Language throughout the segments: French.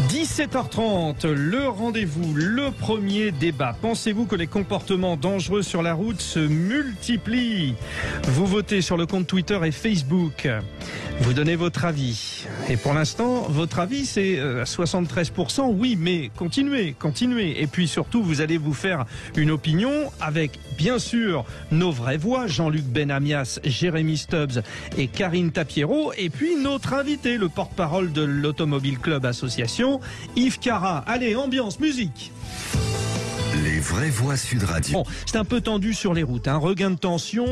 17h30, le rendez-vous, le premier débat. Pensez-vous que les comportements dangereux sur la route se multiplient? Vous votez sur le compte Twitter et Facebook. Vous donnez votre avis. Et pour l'instant, votre avis, c'est 73%. Oui, mais continuez. Et puis surtout, vous allez vous faire une opinion avec, bien sûr, nos vraies voix, Jean-Luc Benamias, Jérémy Stubbs et Karine Tapiero. Et puis notre invité, le porte-parole de l'Automobile Club Association, Yves Cara. Allez, ambiance, musique. Les vraies voix Sud Radio. Bon, c'est un peu tendu sur les routes. Regain de tension,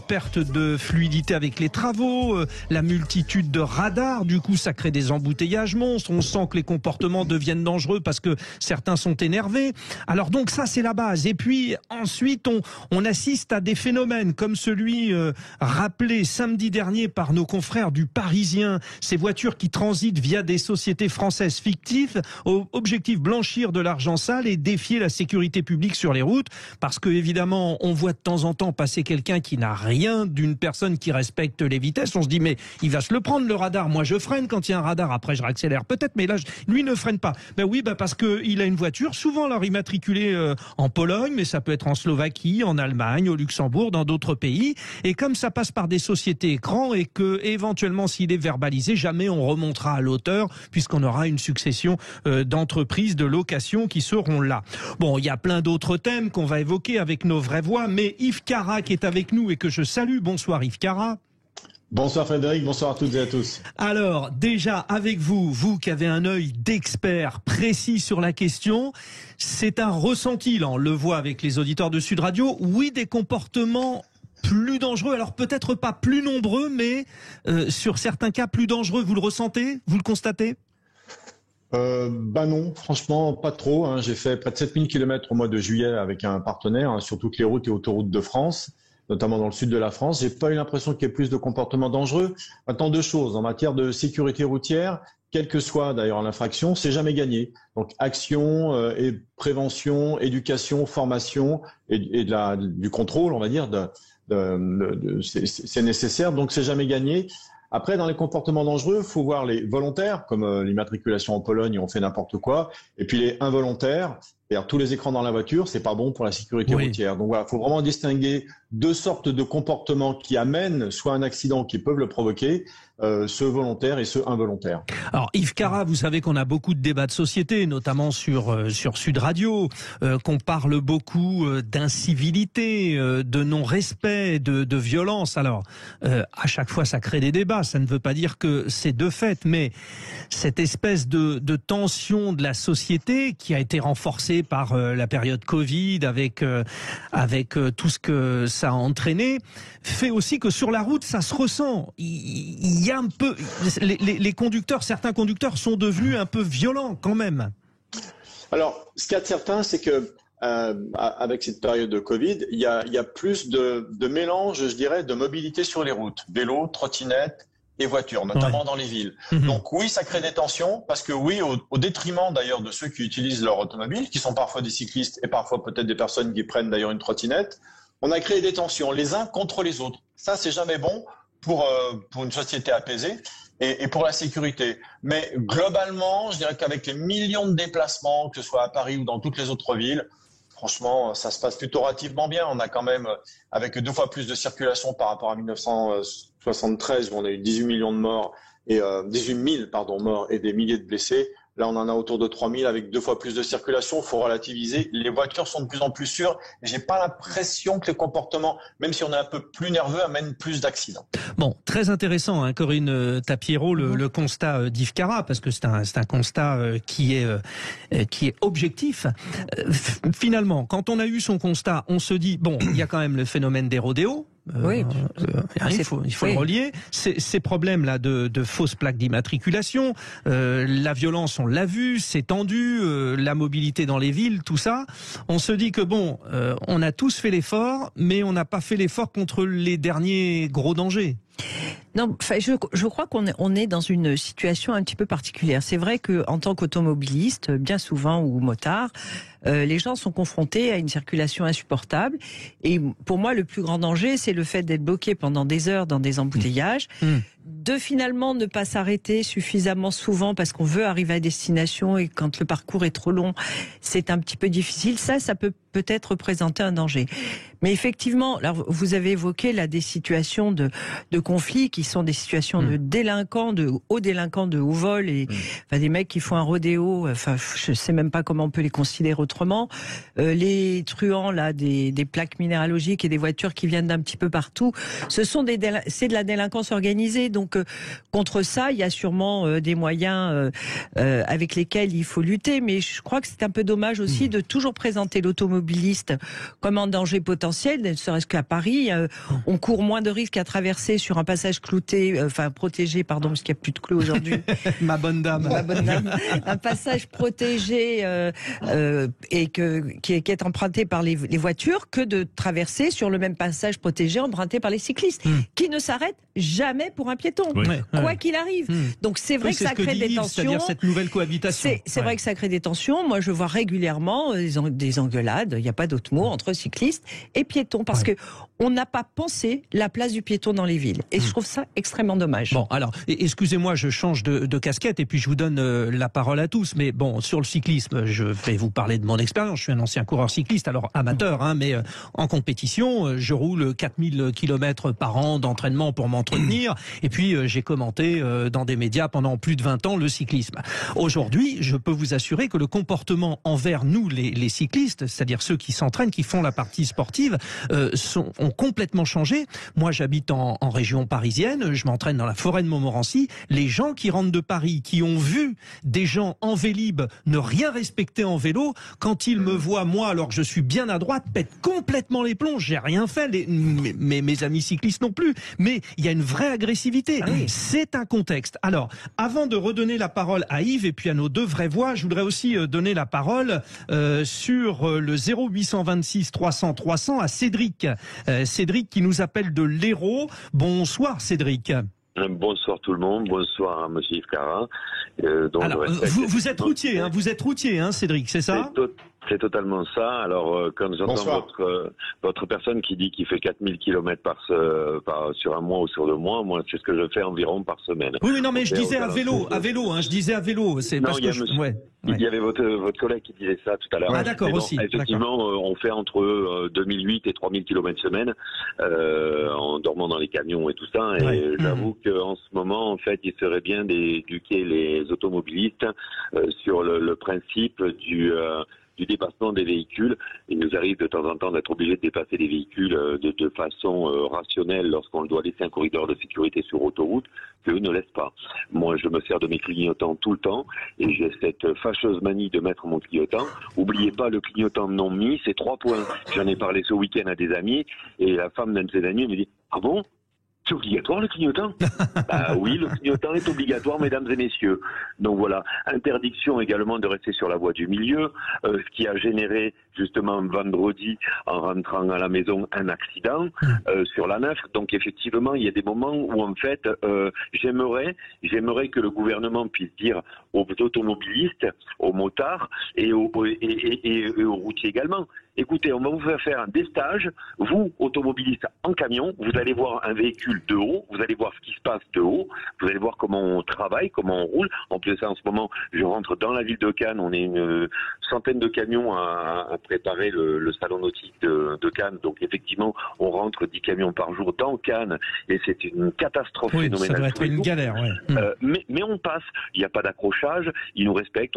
perte de fluidité avec les travaux, la multitude de radars. Du coup, ça crée des embouteillages monstres. On sent que les comportements deviennent dangereux parce que certains sont énervés. Alors donc ça, c'est la base. Et puis ensuite, on assiste à des phénomènes comme celui rappelé samedi dernier par nos confrères du Parisien. Ces voitures qui transitent via des sociétés françaises fictives, objectif blanchir de l'argent sale et défier la sécurité publique sur les routes, parce que évidemment on voit de temps en temps passer quelqu'un qui n'a rien d'une personne qui respecte les vitesses. On se dit mais il va se le prendre le radar. Moi je freine quand il y a un radar, après je réaccélère peut-être, mais là lui ne freine pas. Ben oui, parce que il a une voiture souvent alors immatriculée en Pologne, mais ça peut être en Slovaquie, en Allemagne, au Luxembourg, dans d'autres pays. Et comme ça passe par des sociétés écrans et que éventuellement s'il est verbalisé, jamais on remontera à l'auteur puisqu'on aura une succession d'entreprises de location qui seront là. Bon, il y a plein d'autres thèmes qu'on va évoquer avec nos vraies voix, mais Yves Cara qui est avec nous et que je salue. Bonsoir Yves Cara. Bonsoir Frédéric, bonsoir à toutes et à tous. Alors déjà avec vous, vous qui avez un œil d'expert précis sur la question, c'est un ressenti, là on le voit avec les auditeurs de Sud Radio, oui des comportements plus dangereux, alors peut-être pas plus nombreux, mais sur certains cas plus dangereux, vous le ressentez, vous le constatez ? Non, franchement, pas trop. J'ai fait près de 7000 km au mois de juillet avec un partenaire sur toutes les routes et autoroutes de France, notamment dans le sud de la France. J'ai pas eu l'impression qu'il y ait plus de comportements dangereux. Maintenant, deux choses. En matière de sécurité routière, quelle que soit d'ailleurs l'infraction, c'est jamais gagné. Donc, action et prévention, éducation, formation et du contrôle, on va dire, c'est nécessaire. Donc, c'est jamais gagné. Après, dans les comportements dangereux, il faut voir les volontaires, comme l'immatriculation en Pologne, on fait n'importe quoi, et puis les involontaires, c'est-à-dire tous les écrans dans la voiture, c'est pas bon pour la sécurité routière. Donc voilà, il faut vraiment distinguer deux sortes de comportements qui amènent soit un accident, qui peuvent le provoquer, ceux volontaires et ceux involontaires. Alors Yves Cara, vous savez qu'on a beaucoup de débats de société, notamment sur Sud Radio, qu'on parle beaucoup d'incivilité, de non-respect, de violence. Alors à chaque fois ça crée des débats, ça ne veut pas dire que c'est de fait, mais cette espèce de tension de la société qui a été renforcée par la période Covid avec tout ce que ça a entraîné, fait aussi que sur la route ça se ressent. Il y a un peu les conducteurs, certains conducteurs sont devenus un peu violents quand même. Alors, ce qu'il y a de certain, c'est que avec cette période de Covid, il y a plus de mélange, je dirais, de mobilité sur les routes, vélo, trottinette et voitures, notamment dans les villes. Donc oui, ça crée des tensions, parce que oui, au détriment d'ailleurs de ceux qui utilisent leur automobile, qui sont parfois des cyclistes et parfois peut-être des personnes qui prennent d'ailleurs une trottinette, on a créé des tensions les uns contre les autres. Ça, c'est jamais bon pour une société apaisée et pour la sécurité. Mais globalement, je dirais qu'avec les millions de déplacements, que ce soit à Paris ou dans toutes les autres villes, franchement, ça se passe plutôt relativement bien. On a quand même, avec 2 fois plus de circulation par rapport à 1973, où on a eu 18 millions de morts et 18 000 morts et des milliers de blessés. Là, on en a autour de 3000 avec 2 fois plus de circulation. Il faut relativiser. Les voitures sont de plus en plus sûres. J'ai pas l'impression que les comportements, même si on est un peu plus nerveux, amènent plus d'accidents. Bon, très intéressant, Corinne Tapiero, le constat d'Yves Cara, parce que c'est un constat qui est objectif. Finalement, quand on a eu son constat, on se dit bon, il y a quand même le phénomène des rodéos. Il faut le relier. Ces problèmes-là de fausses plaques d'immatriculation, la violence, on l'a vu, c'est tendu, la mobilité dans les villes, tout ça. On se dit que bon, on a tous fait l'effort, mais on n'a pas fait l'effort contre les derniers gros dangers. Non, je crois qu'on est dans une situation un petit peu particulière. C'est vrai qu'en tant qu'automobiliste, bien souvent, ou motard, les gens sont confrontés à une circulation insupportable. Et pour moi, le plus grand danger, c'est le fait d'être bloqué pendant des heures dans des embouteillages. de finalement ne pas s'arrêter suffisamment souvent parce qu'on veut arriver à destination et quand le parcours est trop long, c'est un petit peu difficile. Ça peut peut-être représenter un danger. Mais effectivement, alors vous avez évoqué là des situations de conflits qui sont des situations de délinquants, de hauts délinquants, de haut vol et enfin, des mecs qui font un rodéo. Enfin, je sais même pas comment on peut les considérer autrement. Les truands là, des plaques minéralogiques et des voitures qui viennent d'un petit peu partout. C'est de la délinquance organisée. Donc contre ça, il y a sûrement des moyens avec lesquels il faut lutter. Mais je crois que c'est un peu dommage aussi de toujours présenter l'automobile comme un danger potentiel, ne serait-ce qu'à Paris, on court moins de risques à traverser sur un passage protégé, parce qu'il n'y a plus de clous aujourd'hui. Ma bonne dame. Un passage protégé et qui est emprunté par les voitures que de traverser sur le même passage protégé emprunté par les cyclistes, qui ne s'arrêtent jamais pour un piéton, quoi qu'il arrive. Donc c'est vrai que ça crée des tensions. C'est-à-dire cette nouvelle cohabitation. C'est vrai que ça crée des tensions. Moi, je vois régulièrement des engueulades. Il n'y a pas d'autre mot entre cyclistes et piétons parce que on n'a pas pensé la place du piéton dans les villes. Et je trouve ça extrêmement dommage. Bon, alors, excusez-moi, je change de casquette et puis je vous donne la parole à tous. Mais bon, sur le cyclisme, je vais vous parler de mon expérience. Je suis un ancien coureur cycliste, alors amateur, mais en compétition, je roule 4000 km par an d'entraînement pour m'entretenir. Et puis, j'ai commenté dans des médias pendant plus de 20 ans le cyclisme. Aujourd'hui, je peux vous assurer que le comportement envers nous, les cyclistes, c'est-à-dire ceux qui s'entraînent, qui font la partie sportive, ont complètement changé. Moi, j'habite en région parisienne, je m'entraîne dans la forêt de Montmorency. Les gens qui rentrent de Paris, qui ont vu des gens en Vélib ne rien respecter en vélo, quand ils me voient, moi, alors que je suis bien à droite, pètent complètement les plombs. J'ai rien fait, mes amis cyclistes non plus. Mais il y a une vraie agressivité. C'est un contexte. Alors, avant de redonner la parole à Yves et puis à nos deux vraies voix, je voudrais aussi donner la parole sur le 0826 300 300 à Cédric. Cédric qui nous appelle de l'Hérault. Bonsoir Cédric. Bonsoir tout le monde, bonsoir à monsieur Yves Carin. Alors, vous êtes routier, vous êtes routier, Cédric, c'est ça ? C'est totalement ça. Alors, quand j'entends votre personne qui dit qu'il fait 4000 km sur un mois ou sur 2 mois, moi, c'est ce que je fais environ par semaine. Oui, non, mais je disais à vélo, je disais à vélo. C'est parce que il y avait votre collègue qui disait ça tout à l'heure. Ah, d'accord, aussi. Effectivement, on fait entre 2008 et 3000 km semaine, en dormant dans les camions et tout ça. Et j'avoue qu'en ce moment, en fait, il serait bien d'éduquer les automobilistes sur le principe du dépassement des véhicules. Il nous arrive de temps en temps d'être obligé de dépasser des véhicules de façon rationnelle lorsqu'on doit laisser un corridor de sécurité sur autoroute, qu'eux ne laissent pas. Moi, je me sers de mes clignotants tout le temps et j'ai cette fâcheuse manie de mettre mon clignotant. Oubliez pas le clignotant non mis, c'est 3 points. J'en ai parlé ce week-end à des amis et la femme d'un de ses amis me dit « Ah bon ? C'est obligatoire le clignotant ?» Oui, le clignotant est obligatoire, mesdames et messieurs. Donc voilà, interdiction également de rester sur la voie du milieu, ce qui a généré justement vendredi, en rentrant à la maison, un accident sur la 9. Donc effectivement, il y a des moments où en fait, j'aimerais que le gouvernement puisse dire aux automobilistes, aux motards et aux routiers également, écoutez, on va vous faire des stages, vous, automobilistes en camion, vous allez voir un véhicule de haut, vous allez voir ce qui se passe de haut, vous allez voir comment on travaille, comment on roule. En plus de ça, en ce moment, je rentre dans la ville de Cannes, on est une centaine de camions à préparer le salon nautique de Cannes. Donc effectivement, on rentre 10 camions par jour dans Cannes et c'est une catastrophe phénoménale. Ça doit être une galère, mais on passe, il n'y a pas d'accrochage, ils nous respectent,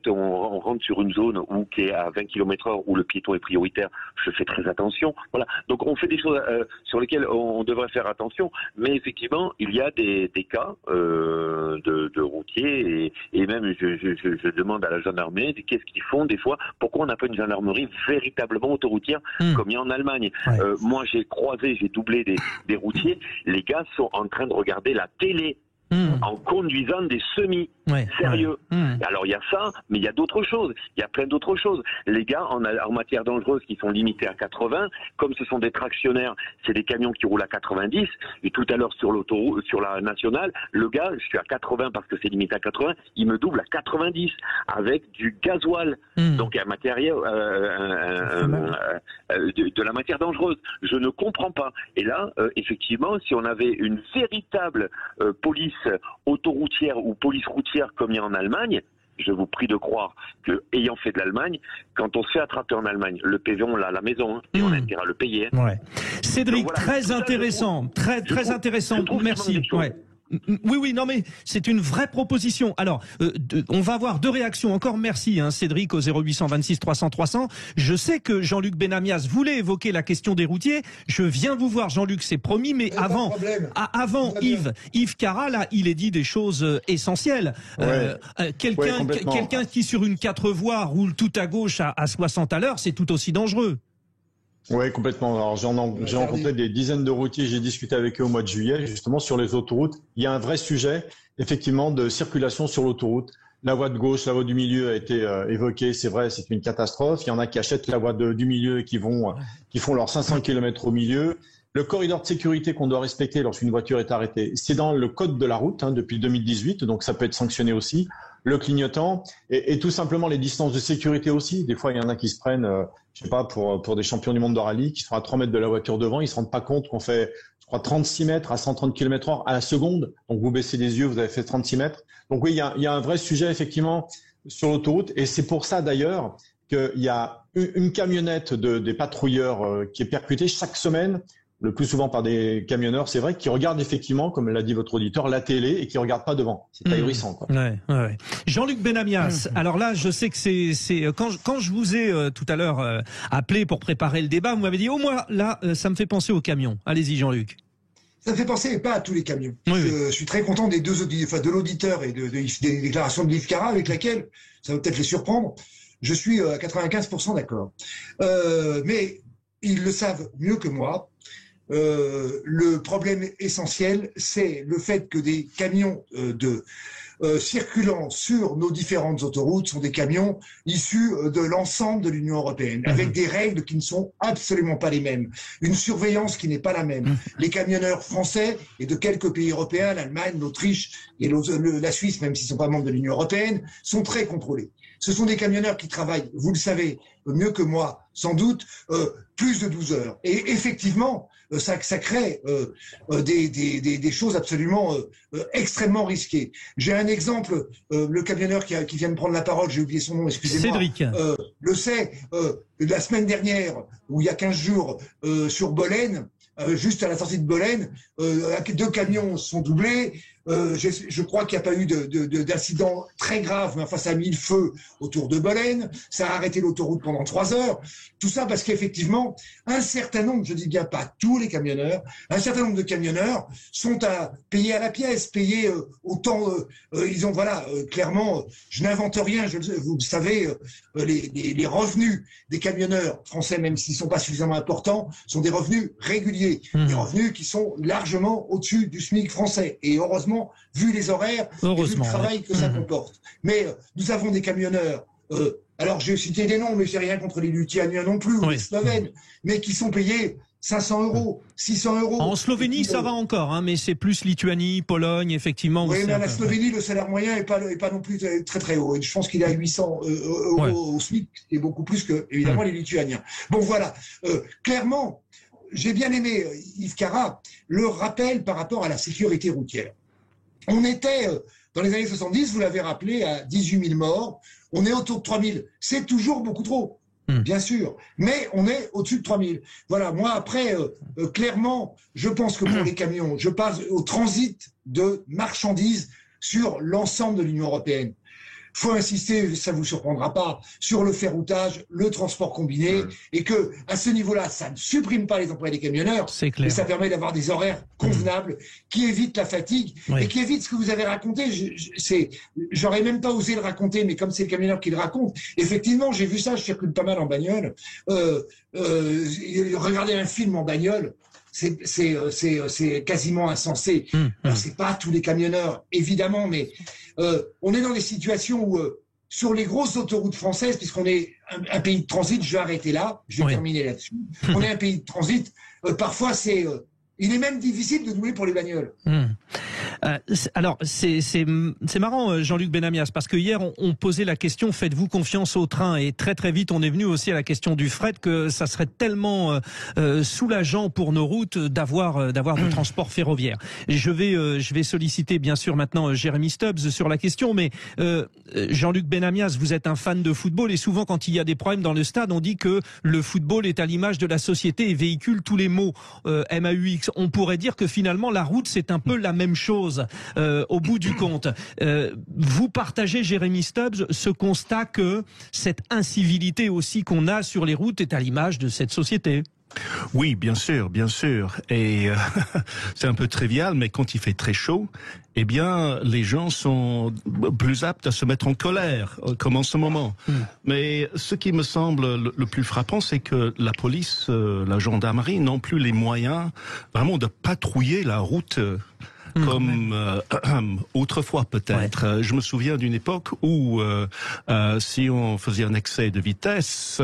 on rentre sur une zone qui est à 20 km/h où le piéton est prioritaire, je fais très attention. Voilà. Donc on fait des choses sur lesquelles on devrait faire attention, mais effectivement, il y a des cas de routiers et même je demande à la gendarmerie qu'est-ce qu'ils font des fois, pourquoi on n'a pas une gendarmerie véritablement autoroutière comme il y a en Allemagne. Moi j'ai doublé des routiers, les gars sont en train de regarder la télé. en conduisant des semis sérieux. Alors il y a ça, mais il y a d'autres choses. Il y a plein d'autres choses. Les gars, en matière dangereuse, qui sont limités à 80, comme ce sont des tractionnaires, c'est des camions qui roulent à 90. Et tout à l'heure sur l'autoroute, sur la nationale, le gars, je suis à 80 parce que c'est limité à 80, il me double à 90 avec du gasoil. Donc un matériel, de la matière dangereuse. Je ne comprends pas. Et là, effectivement, si on avait une véritable police autoroutière ou police routière comme il y a en Allemagne, je vous prie de croire que, ayant fait de l'Allemagne, quand on se fait attraper en Allemagne, le PV, on l'a à la maison, et on a intérêt à le payer. Cédric, voilà, très intéressant, très intéressant. Merci. Oui, non mais c'est une vraie proposition. Alors, on va avoir deux réactions encore. Merci, Cédric, au 0826 300 300. Je sais que Jean-Luc Benamias voulait évoquer la question des routiers. Je viens vous voir, Jean-Luc, c'est promis. Mais avant Yves Cara, là, il est dit des choses essentielles. Quelqu'un qui sur une 4 voies roule tout à gauche à 60 à l'heure, c'est tout aussi dangereux. Oui, complètement. Alors, j'ai rencontré des dizaines de routiers, j'ai discuté avec eux au mois de juillet, justement, sur les autoroutes. Il y a un vrai sujet, effectivement, de circulation sur l'autoroute. La voie de gauche, la voie du milieu a été évoquée, c'est vrai, c'est une catastrophe. Il y en a qui achètent la voie du milieu et qui font leurs 500 km au milieu. Le corridor de sécurité qu'on doit respecter lorsqu'une voiture est arrêtée, c'est dans le code de la route, depuis 2018, donc ça peut être sanctionné aussi. Le clignotant et tout simplement les distances de sécurité aussi. Des fois, il y en a qui se prennent, je sais pas, pour des champions du monde de rallye, qui sont à 3 mètres de la voiture devant, ils se rendent pas compte qu'on fait, je crois, 36 mètres à 130 km/h à la seconde. Donc vous baissez les yeux, vous avez fait 36 mètres. Donc oui, il y a un vrai sujet effectivement sur l'autoroute et c'est pour ça d'ailleurs qu'il y a une camionnette des patrouilleurs qui est percutée chaque semaine, le plus souvent par des camionneurs, c'est vrai, qui regardent effectivement, comme l'a dit votre auditeur, la télé et qui regardent pas devant. C'est ahurissant, quoi. Ouais. Jean-Luc Benamias, alors là, je sais que c'est quand je vous ai tout à l'heure appelé pour préparer le débat, vous m'avez dit, moi, là, ça me fait penser aux camions. Allez-y, Jean-Luc. Ça me fait penser pas à tous les camions. Je suis très content de l'auditeur et des déclarations de Yves Cara avec laquelle, ça va peut-être les surprendre, je suis à 95% d'accord. Mais ils le savent mieux que moi. Le problème essentiel, c'est le fait que des camions circulant sur nos différentes autoroutes sont des camions issus de l'ensemble de l'Union européenne, avec des règles qui ne sont absolument pas les mêmes, une surveillance qui n'est pas la même. Les camionneurs français et de quelques pays européens, l'Allemagne, l'Autriche et la Suisse, même s'ils ne sont pas membres de l'Union européenne, sont très contrôlés. Ce sont des camionneurs qui travaillent, vous le savez mieux que moi, sans doute, plus de 12 heures. Et effectivement, ça crée des choses absolument extrêmement risquées. J'ai un exemple, le camionneur qui vient de prendre la parole, j'ai oublié son nom, excusez-moi. Cédric. Le sait, la semaine dernière, ou il y a 15 jours, sur Bolène, juste à la sortie de Bolène, 2 camions sont doublés. Je crois qu'il n'y a pas eu d'incident très grave, mais enfin ça a mis le feu autour de Bolène, ça a arrêté l'autoroute pendant 3 heures. Tout ça parce qu'effectivement, un certain nombre, je dis bien pas tous les camionneurs, un certain nombre de camionneurs sont à payer à la pièce, payer autant. Ils ont clairement, je n'invente rien, vous le savez, les revenus des camionneurs français, même s'ils sont pas suffisamment importants, sont des revenus réguliers, des revenus qui sont largement au-dessus du SMIC français. Et heureusement, vu les horaires, et vu le travail que ça comporte. Mais nous avons des camionneurs. Alors j'ai cité des noms, mais j'ai rien contre les Lituaniens non plus, ou les Slovènes, mais qui sont payés 500 €, 600 €. En Slovénie, ça va encore, mais c'est plus Lituanie, Pologne, effectivement. Oui, mais en Slovénie, le salaire moyen est pas non plus très très haut. Et je pense qu'il est à 800 € au SMIC, et beaucoup plus que évidemment les Lituaniens. Bon voilà, clairement, j'ai bien aimé Yves Cara le rappel par rapport à la sécurité routière. On était dans les années 70, vous l'avez rappelé, à 18 000 morts. On est autour de 3 000. C'est toujours beaucoup trop, bien sûr. Mais on est au-dessus de 3 000. Voilà, moi après, clairement, je pense que pour les camions, je passe au transit de marchandises sur l'ensemble de l'Union européenne. Faut insister, ça vous surprendra pas, sur le ferroutage, le transport combiné, et que à ce niveau-là, ça ne supprime pas les emplois des camionneurs, mais ça permet d'avoir des horaires convenables qui évitent la fatigue et qui évitent ce que vous avez raconté. J'aurais même pas osé le raconter, mais comme c'est le camionneur qui le raconte, effectivement, j'ai vu ça, je circule pas mal en bagnole. Regarder un film en bagnole, c'est quasiment insensé. Alors, c'est pas tous les camionneurs, évidemment, mais on est dans des situations où sur les grosses autoroutes françaises, puisqu'on est un pays de transit, je vais arrêter là, je vais terminer là-dessus. On est un pays de transit, parfois il est même difficile de doubler pour les bagnoles. Alors, c'est marrant, Jean-Luc Benamias, parce que hier, on posait la question, faites-vous confiance au train? Et très très vite, on est venu aussi à la question du fret, que ça serait tellement soulageant pour nos routes d'avoir du transport ferroviaire. Je vais solliciter, bien sûr, maintenant Jérémy Stubbs sur la question, mais Jean-Luc Benamias, vous êtes un fan de football, et souvent, quand il y a des problèmes dans le stade, on dit que le football est à l'image de la société et véhicule tous les mots MAUX. On pourrait dire que finalement, la route, c'est un peu la même chose. Au bout du compte, vous partagez, Jérémy Stubbs, ce constat que cette incivilité aussi qu'on a sur les routes est à l'image de cette société? Oui, bien sûr, bien sûr. Et c'est un peu trivial, mais quand il fait très chaud, eh bien, les gens sont plus aptes à se mettre en colère, comme en ce moment. Mais ce qui me semble le plus frappant, c'est que la police, la gendarmerie n'ont plus les moyens vraiment de patrouiller la route comme autrefois peut-être. Je me souviens d'une époque où si on faisait un excès de vitesse,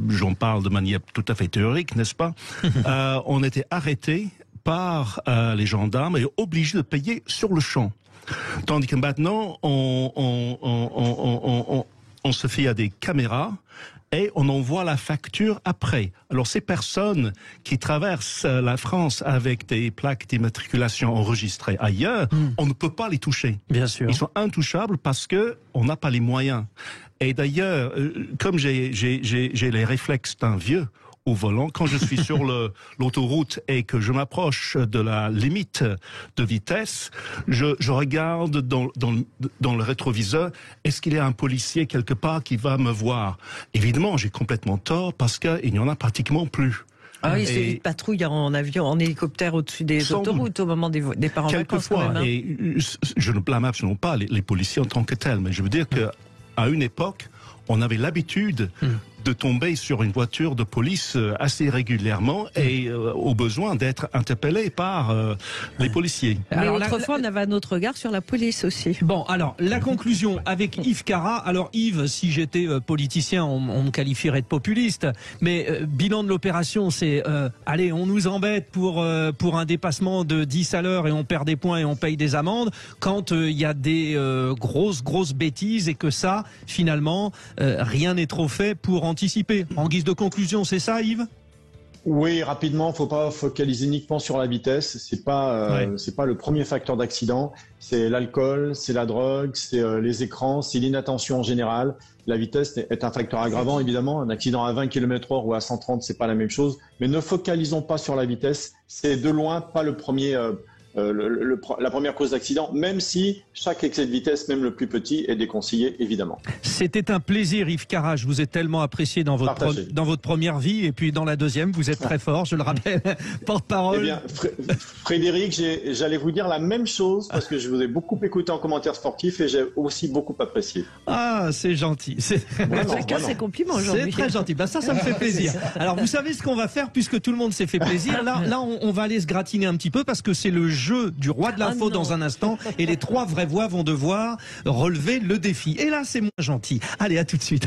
j'en parle de manière tout à fait théorique, n'est-ce pas, on était arrêté par les gendarmes et obligé de payer sur le champ. Tandis que maintenant, on se fie à des caméras et on envoie la facture après. Alors ces personnes qui traversent la France avec des plaques d'immatriculation enregistrées ailleurs, on ne peut pas les toucher. Bien sûr. Ils sont intouchables parce que on n'a pas les moyens. Et d'ailleurs, comme j'ai les réflexes d'un vieux au volant, quand je suis sur l'autoroute et que je m'approche de la limite de vitesse, je regarde dans le rétroviseur, est-ce qu'il y a un policier quelque part qui va me voir? Évidemment, j'ai complètement tort parce qu'il n'y en a pratiquement plus. Ah oui, c'est une patrouille en avion, en hélicoptère au-dessus des autoroutes au moment des départs en vacances. Quelquefois, et je ne blâme absolument pas les policiers en tant que tels, mais je veux dire qu'à une époque, on avait l'habitude de tomber sur une voiture de police assez régulièrement et au besoin d'être interpellé par les policiers. Mais alors, autrefois, on avait un autre regard sur la police aussi. Bon, alors, la conclusion avec Yves Carra. Alors, Yves, si j'étais politicien, on me qualifierait de populiste, mais bilan de l'opération, c'est allez, on nous embête pour un dépassement de 10 à l'heure et on perd des points et on paye des amendes, quand il y a des grosses bêtises et que ça, finalement, rien n'est trop fait pour anticiper. En guise de conclusion, c'est ça, Yves? Oui, rapidement, faut pas focaliser uniquement sur la vitesse. C'est pas le premier facteur d'accident. C'est l'alcool, c'est la drogue, c'est les écrans, c'est l'inattention en général. La vitesse est un facteur aggravant, évidemment. Un accident à 20 km/h ou à 130, c'est pas la même chose. Mais ne focalisons pas sur la vitesse. C'est de loin pas le premier. La première cause d'accident, même si chaque excès de vitesse, même le plus petit, est déconseillé, évidemment. C'était un plaisir, Yves Carra. Je vous ai tellement apprécié dans votre première vie, et puis dans la deuxième, vous êtes très fort, je le rappelle, porte-parole. Eh bien, Frédéric, j'allais vous dire la même chose, parce que je vous ai beaucoup écouté en commentaire sportif, et j'ai aussi beaucoup apprécié. Ah, c'est gentil. Chacun ses compliments aujourd'hui. C'est très gentil. Ben ça me fait plaisir. Alors, vous savez ce qu'on va faire, puisque tout le monde s'est fait plaisir. Là, on va aller se gratiner un petit peu, parce que c'est le jeu du roi de l'info dans un instant, et les 3 vraies voix vont devoir relever le défi. Et là, c'est moins gentil. Allez, à tout de suite.